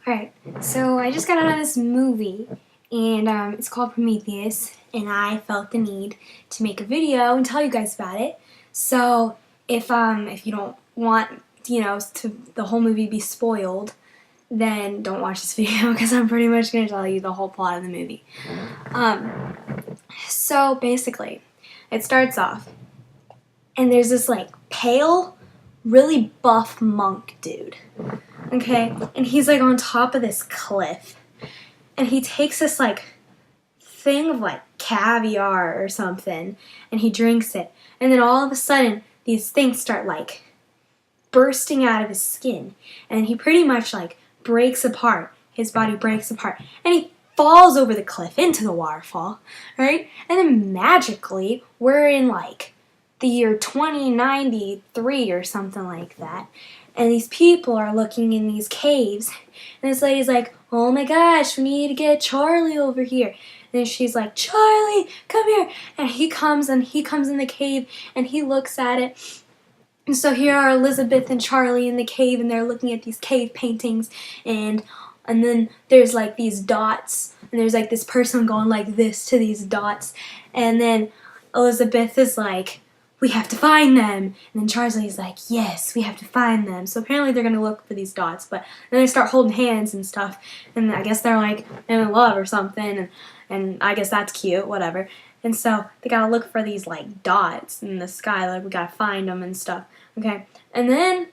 Alright, so I just got out of this movie, and it's called Prometheus, and I felt the need to make a video and tell you guys about it. So if you don't want, the whole movie be spoiled, then don't watch this video because I'm pretty much going to tell you the whole plot of the movie. So basically, it starts off, and there's this pale, really buff monk dude. Okay, and he's on top of this cliff, and he takes this thing of caviar or something, and he drinks it, and then all of a sudden these things start bursting out of his skin, and he pretty much breaks apart. His body breaks apart, and he falls over the cliff into the waterfall, right? And then magically we're in the year 2093 or something like that. And these people are looking in these caves. And this lady's like, oh my gosh, we need to get Charlie over here. And then she's like, Charlie, come here. And he comes in the cave and he looks at it. And so here are Elizabeth and Charlie in the cave, and they're looking at these cave paintings. And then there's these dots. And there's this person going like this to these dots. And then Elizabeth is like, we have to find them. And then Charlie's like, yes, we have to find them. So apparently they're going to look for these dots. But then they start holding hands and stuff. And I guess they're in love or something. And I guess that's cute, whatever. And so they got to look for these dots in the sky. We got to find them and stuff. Okay. And then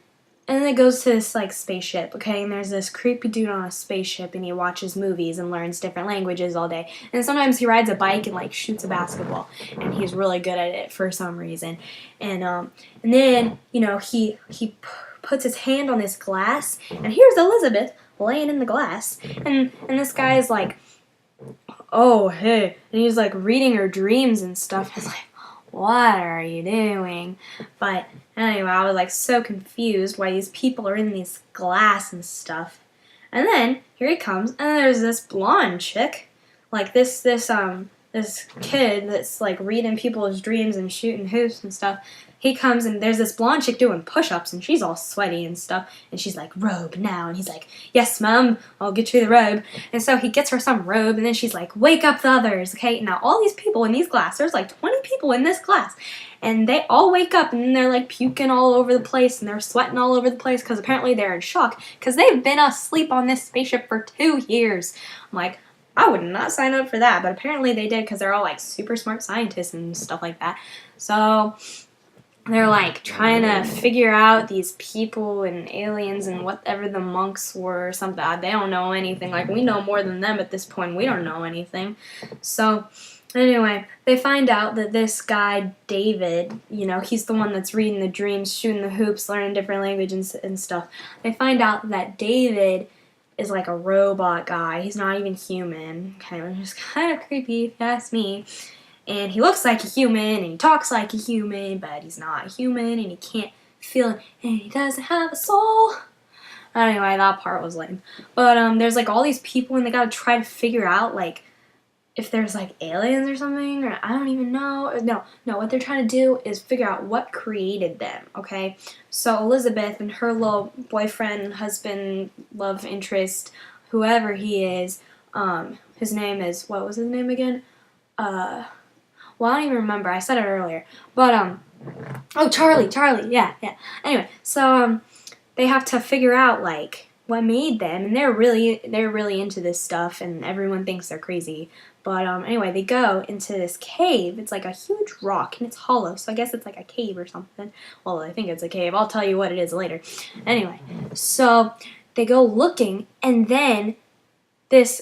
it goes to this spaceship, okay, and there's this creepy dude on a spaceship, and he watches movies and learns different languages all day, and sometimes he rides a bike and shoots a basketball, and he's really good at it for some reason, and then he puts his hand on this glass, and here's Elizabeth laying in the glass, and this guy is like, oh hey, and he's reading her dreams and stuff. It's what are you doing? But anyway, I was so confused why these people are in these glass and stuff. And then here he comes, and there's this blonde chick, this kid that's reading people's dreams and shooting hoops and stuff. He comes, and there's this blonde chick doing push-ups, and she's all sweaty and stuff, and she's like, robe now, and he's like, yes, mom, I'll get you the robe. And so he gets her some robe, and then she's like, wake up the others, okay? Now, all these people in these glass, there's 20 people in this glass, and they all wake up, and then they're puking all over the place, and they're sweating all over the place, because apparently they're in shock, because they've been asleep on this spaceship for 2 years. I'm like, I would not sign up for that, but apparently they did, because they're all super smart scientists and stuff like that. So they're trying to figure out these people and aliens and whatever the monks were or something. They don't know anything. We know more than them at this point. We don't know anything. So anyway, they find out that this guy, David, he's the one that's reading the dreams, shooting the hoops, learning different languages and stuff. They find out that David is a robot guy. He's not even human. Which is kind of creepy if you ask me. And he looks like a human, and he talks like a human, but he's not human, and he can't feel it, and he doesn't have a soul. Anyway, that part was lame. But there's all these people, and they gotta try to figure out if there's aliens or something, or I don't even know. No, what they're trying to do is figure out what created them, okay? So Elizabeth and her little boyfriend, husband, love interest, whoever he is, his name is, what was his name again? Well, I don't even remember. I said it earlier. But, oh, Charlie, yeah. Anyway, so, they have to figure out, what made them, and they're really into this stuff, and everyone thinks they're crazy. But, anyway, they go into this cave. It's a huge rock, and it's hollow, so I guess it's a cave or something. Well, I think it's a cave. I'll tell you what it is later. Anyway, so they go looking, and then this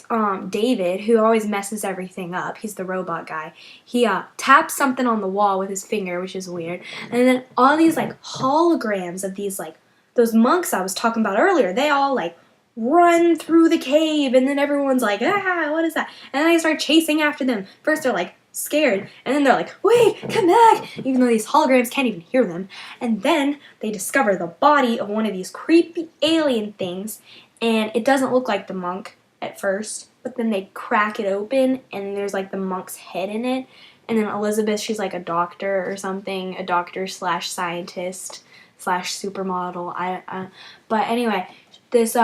David, who always messes everything up, he's the robot guy, he taps something on the wall with his finger, which is weird, and then all these holograms of these those monks I was talking about earlier, they all run through the cave, and then everyone's what is that? And then they start chasing after them. First they're scared, and then they're wait, come back, even though these holograms can't even hear them. And then they discover the body of one of these creepy alien things, and it doesn't look like the monk at first, but then they crack it open, and there's the monk's head in it, and then Elizabeth, she's a doctor or something, a doctor slash scientist slash supermodel, but anyway, this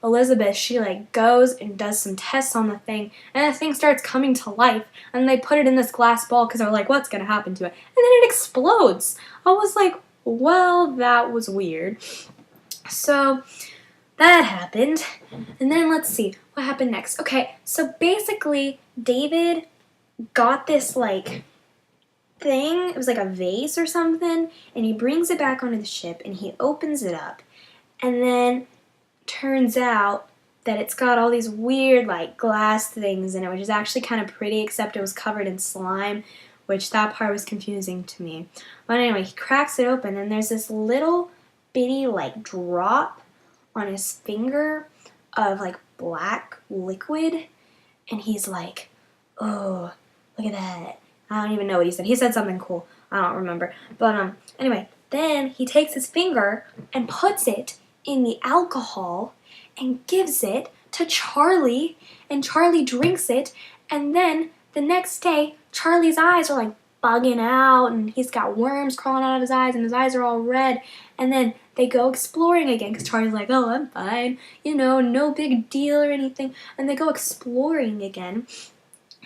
Elizabeth, she like goes and does some tests on the thing, and the thing starts coming to life, and they put it in this glass ball because they're like, what's gonna happen to it? And then it explodes. I was like, well, that was weird. So that happened. And then let's see what happened next. Okay, so basically David got this like thing, it was like a vase or something, and he brings it back onto the ship and he opens it up, and then turns out that it's got all these weird like glass things in it, which is actually kind of pretty, except it was covered in slime, which that part was confusing to me. But anyway, he cracks it open and there's this little bitty like drop on his finger of like black liquid, and he's like, oh, look at that. I don't even know what he said. He said something cool. I don't remember. But anyway, then he takes his finger and puts it in the alcohol and gives it to Charlie, and Charlie drinks it, and then the next day Charlie's eyes are like bugging out and he's got worms crawling out of his eyes and his eyes are all red, and then they go exploring again because Charlie's like, oh, I'm fine, you know, no big deal or anything, and they go exploring again.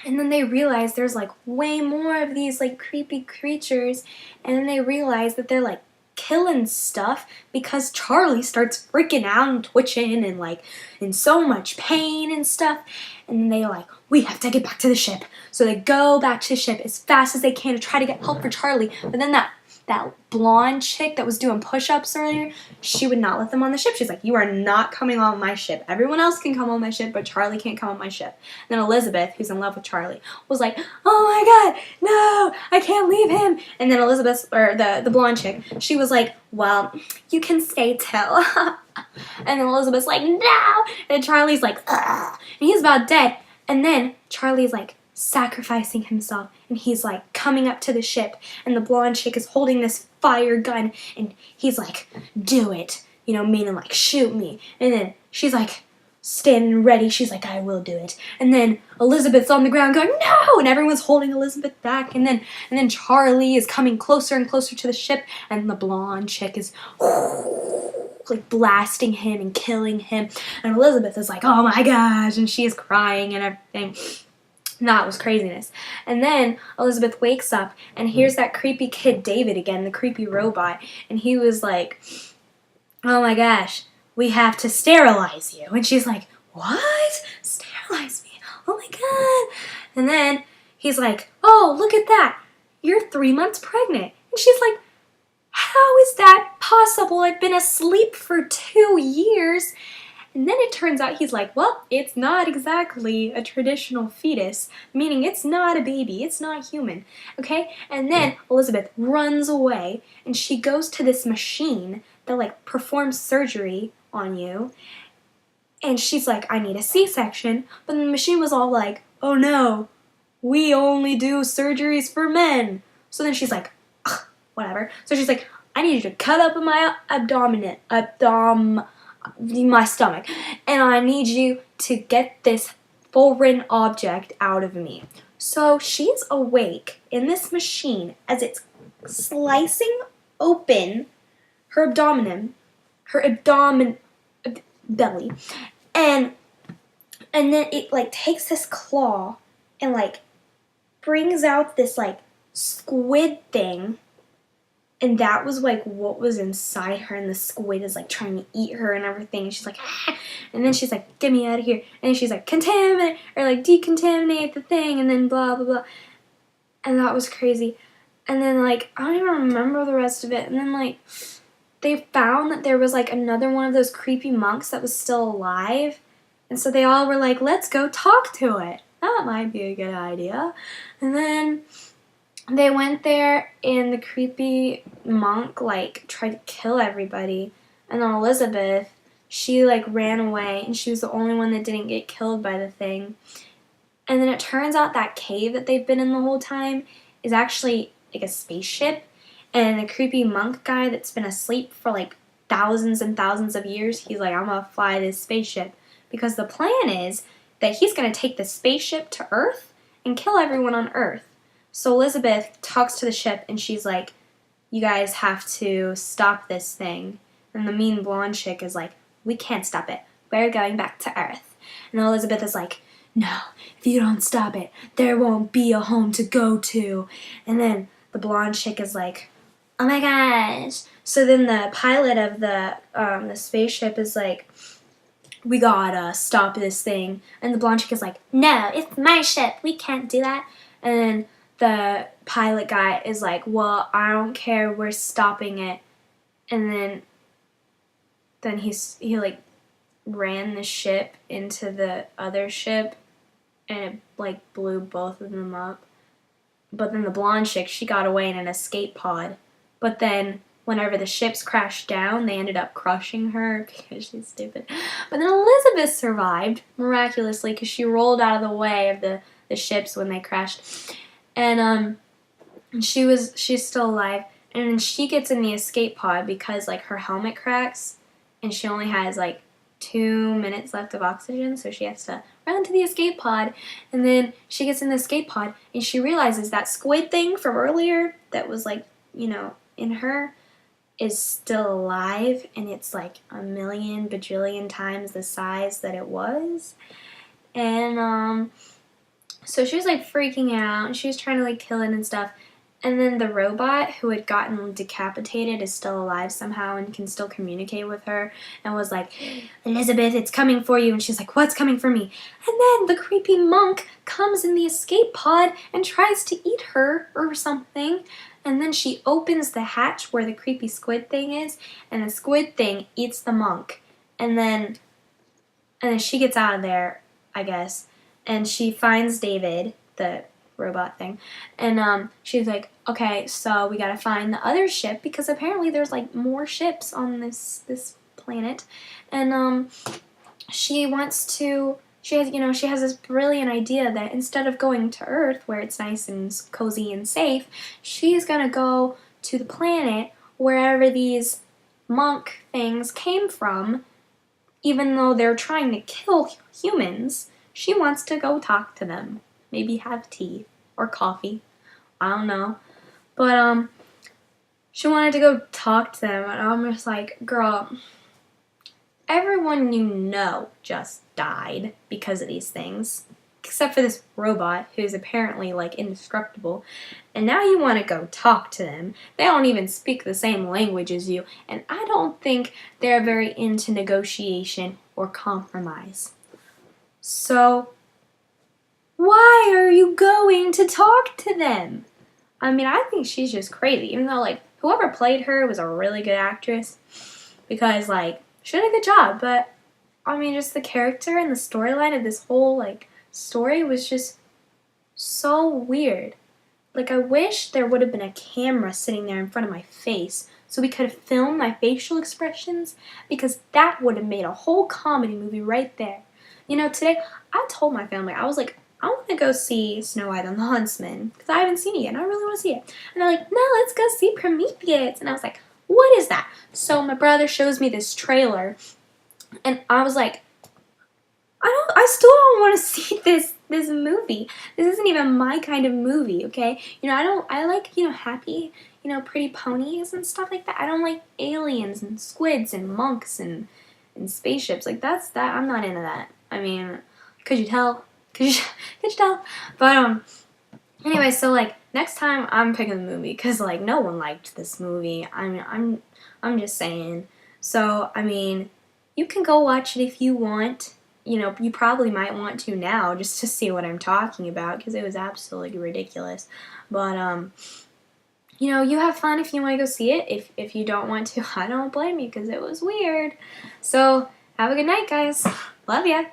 And then they realize there's like way more of these like creepy creatures, and then they realize that they're like killing stuff because Charlie starts freaking out and twitching and like in so much pain and stuff. And then they're like, we have to get back to the ship. So they go back to the ship as fast as they can to try to get help for Charlie. But then that blonde chick that was doing push-ups earlier, she would not let them on the ship. She's like, you are not coming on my ship. Everyone else can come on my ship, but Charlie can't come on my ship. And then Elizabeth, who's in love with Charlie, was like, oh my god, no, I can't leave him. And then Elizabeth, or the blonde chick, she was like, well, you can stay till. And then Elizabeth's like, no. And Charlie's like, ugh. And he's about dead. And then Charlie's like sacrificing himself, and he's like coming up to the ship, and the blonde chick is holding this fire gun, and he's like, do it, you know, meaning like shoot me. And then she's like standing ready, she's like, I will do it. And then Elizabeth's on the ground going, no, and everyone's holding Elizabeth back, and then Charlie is coming closer and closer to the ship, and the blonde chick is like blasting him and killing him, and Elizabeth is like, oh my gosh, and she is crying and everything. That was craziness. And then Elizabeth wakes up, and here's that creepy kid David again, the creepy robot, and he was like, oh my gosh, we have to sterilize you. And she's like, what? Sterilize me? Oh my god. And then he's like, oh, look at that, you're 3 months pregnant. And she's like, how is that possible? I've been asleep for 2 years. And then it turns out he's like, well, it's not exactly a traditional fetus, meaning it's not a baby, it's not human, okay? And then Elizabeth runs away, and she goes to this machine that like performs surgery on you, and she's like, I need a C-section, but the machine was all like, oh no, we only do surgeries for men. So then she's like, ugh, whatever. So she's like, I need you to cut up my my stomach, and I need you to get this foreign object out of me. So she's awake in this machine as it's slicing open her abdomen belly, and then it like takes this claw and like brings out this like squid thing. And that was like what was inside her, and the squid is like trying to eat her and everything. And she's like, ah! And then she's like, get me out of here. And then she's like, contaminate, or like decontaminate the thing, and then blah blah blah. And that was crazy. And then like I don't even remember the rest of it. And then like they found that there was like another one of those creepy monks that was still alive, and so they all were like, let's go talk to it. That might be a good idea. And then they went there, and the creepy monk like tried to kill everybody, and then Elizabeth, she like ran away, and she was the only one that didn't get killed by the thing. And then it turns out that cave that they've been in the whole time is actually like a spaceship, and the creepy monk guy that's been asleep for like thousands and thousands of years, he's like, I'm gonna fly this spaceship, because the plan is that he's gonna take the spaceship to Earth and kill everyone on Earth. So Elizabeth talks to the ship, and she's like, you guys have to stop this thing. And the mean blonde chick is like, We can't stop it. We're going back to Earth. And Elizabeth is like, no, if you don't stop it, there won't be a home to go to. And then the blonde chick is like, oh my gosh. So then the pilot of the spaceship is like, we gotta stop this thing. And the blonde chick is like, no, it's my ship. We can't do that. And then the pilot guy is like, well, I don't care. We're stopping it. And then he like ran the ship into the other ship, and it like blew both of them up. But then the blonde chick, she got away in an escape pod. But then whenever the ships crashed down, they ended up crushing her because she's stupid. But then Elizabeth survived miraculously because she rolled out of the way of the ships when they crashed. And she's still alive. And then she gets in the escape pod because like her helmet cracks and she only has like 2 minutes left of oxygen, so she has to run to the escape pod. And then she gets in the escape pod and she realizes that squid thing from earlier that was like, in her is still alive, and it's like a million bajillion times the size that it was. And so she was like freaking out and she was trying to like kill it and stuff. And then the robot who had gotten decapitated is still alive somehow and can still communicate with her and was like, Elizabeth, it's coming for you. And she's like, what's coming for me? And then the creepy monk comes in the escape pod and tries to eat her or something. And then she opens the hatch where the creepy squid thing is, and the squid thing eats the monk. And then she gets out of there, I guess, and she finds David, the robot thing, and she's like, okay, so we gotta find the other ship because apparently there's like more ships on this planet. And she has this brilliant idea that instead of going to Earth where it's nice and cozy and safe, she's gonna go to the planet wherever these monk things came from. Even though they're trying to kill humans, she wants to go talk to them. Maybe have tea or coffee. I don't know. But she wanted to go talk to them, and I'm just like, girl, everyone you know just died because of these things. Except for this robot who's apparently like indestructible. And now you want to go talk to them. They don't even speak the same language as you, and I don't think they're very into negotiation or compromise. So why are you going to talk to them? I mean, I think she's just crazy, even though, like, whoever played her was a really good actress, because, like, she did a good job, but, I mean, just the character and the storyline of this whole, like, story was just so weird. Like, I wish there would have been a camera sitting there in front of my face so we could have filmed my facial expressions, because that would have made a whole comedy movie right there. Today, I told my family, I was like, I want to go see Snow White and the Huntsman because I haven't seen it yet and I really want to see it. And they're like, no, let's go see Prometheus. And I was like, what is that? So my brother shows me this trailer and I was like, I still don't want to see this movie. This isn't even my kind of movie, okay? I like, happy, pretty ponies and stuff like that. I don't like aliens and squids and monks and spaceships. Like, I'm not into that. I mean, could you tell? Could you tell? But, anyway, so, like, next time I'm picking the movie, because, like, no one liked this movie. I mean, I'm just saying. So, I mean, you can go watch it if you want. You probably might want to now just to see what I'm talking about, because it was absolutely ridiculous. But, you have fun if you want to go see it. If you don't want to, I don't blame you, because it was weird. So, have a good night, guys. Love ya.